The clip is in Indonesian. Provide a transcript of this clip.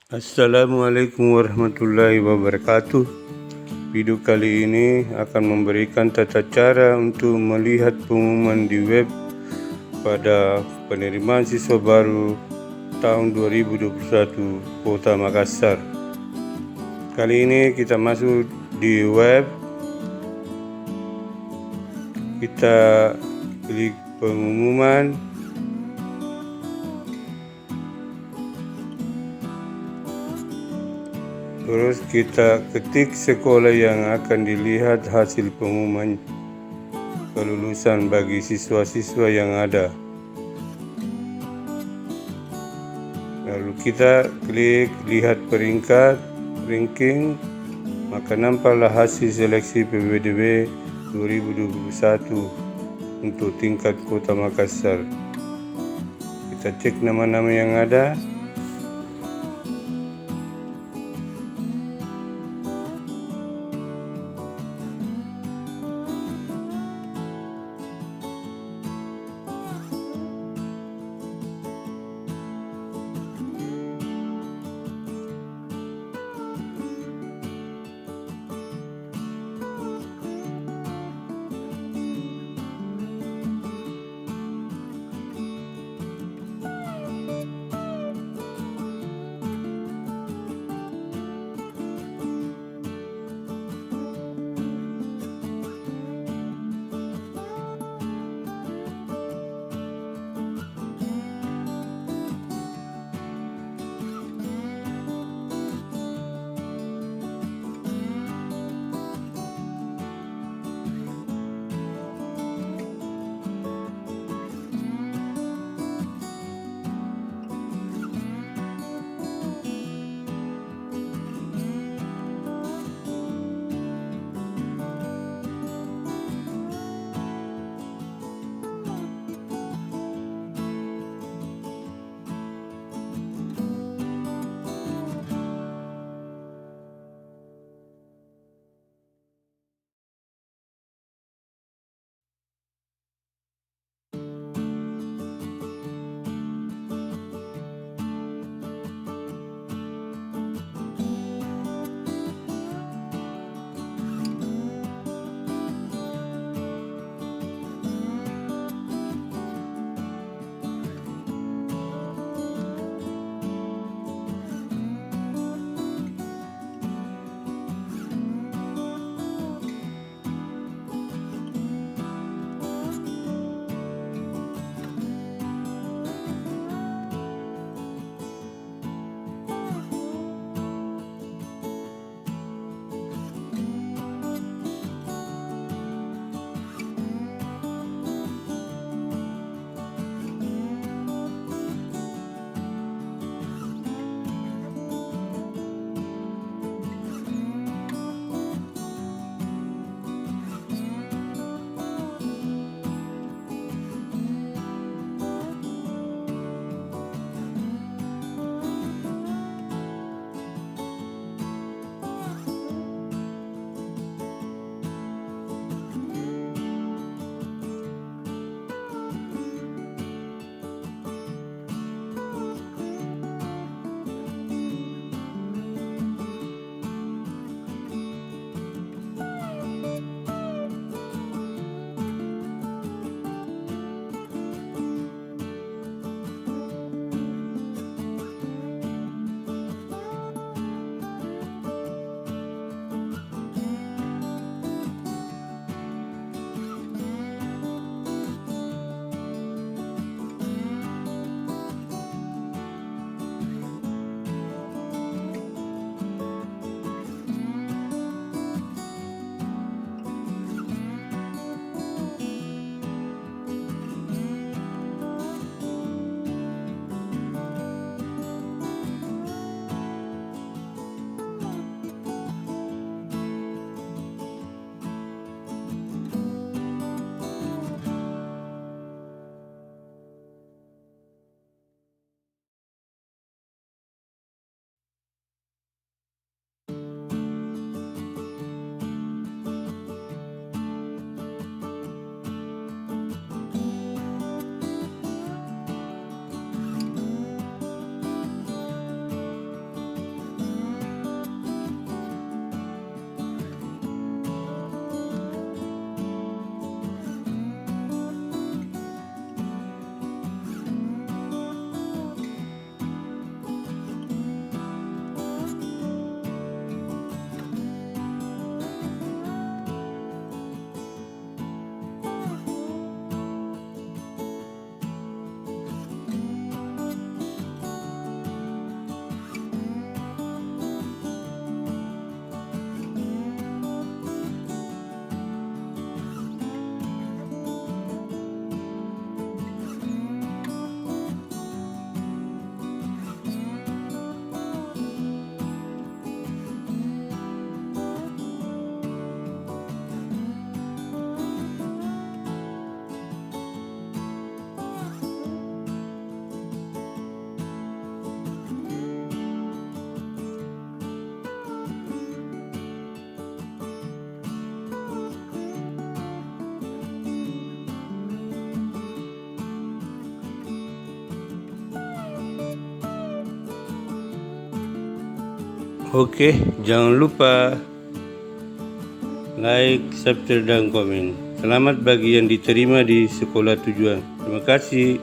Assalamualaikum warahmatullahi wabarakatuh. Video kali ini akan memberikan tata cara untuk melihat pengumuman di web pada penerimaan siswa baru tahun 2021 Kota Makassar. Kali ini kita masuk di web, kita klik pengumuman, terus kita ketik sekolah yang akan dilihat hasil pengumuman kelulusan bagi siswa-siswa yang ada. Lalu kita klik lihat peringkat, ranking, maka nampaklah hasil seleksi PPDB 2021 untuk tingkat Kota Makassar. Kita cek nama-nama yang ada. Oke, jangan lupa like, subscribe, dan komen. Selamat bagi yang diterima di sekolah tujuan. Terima kasih.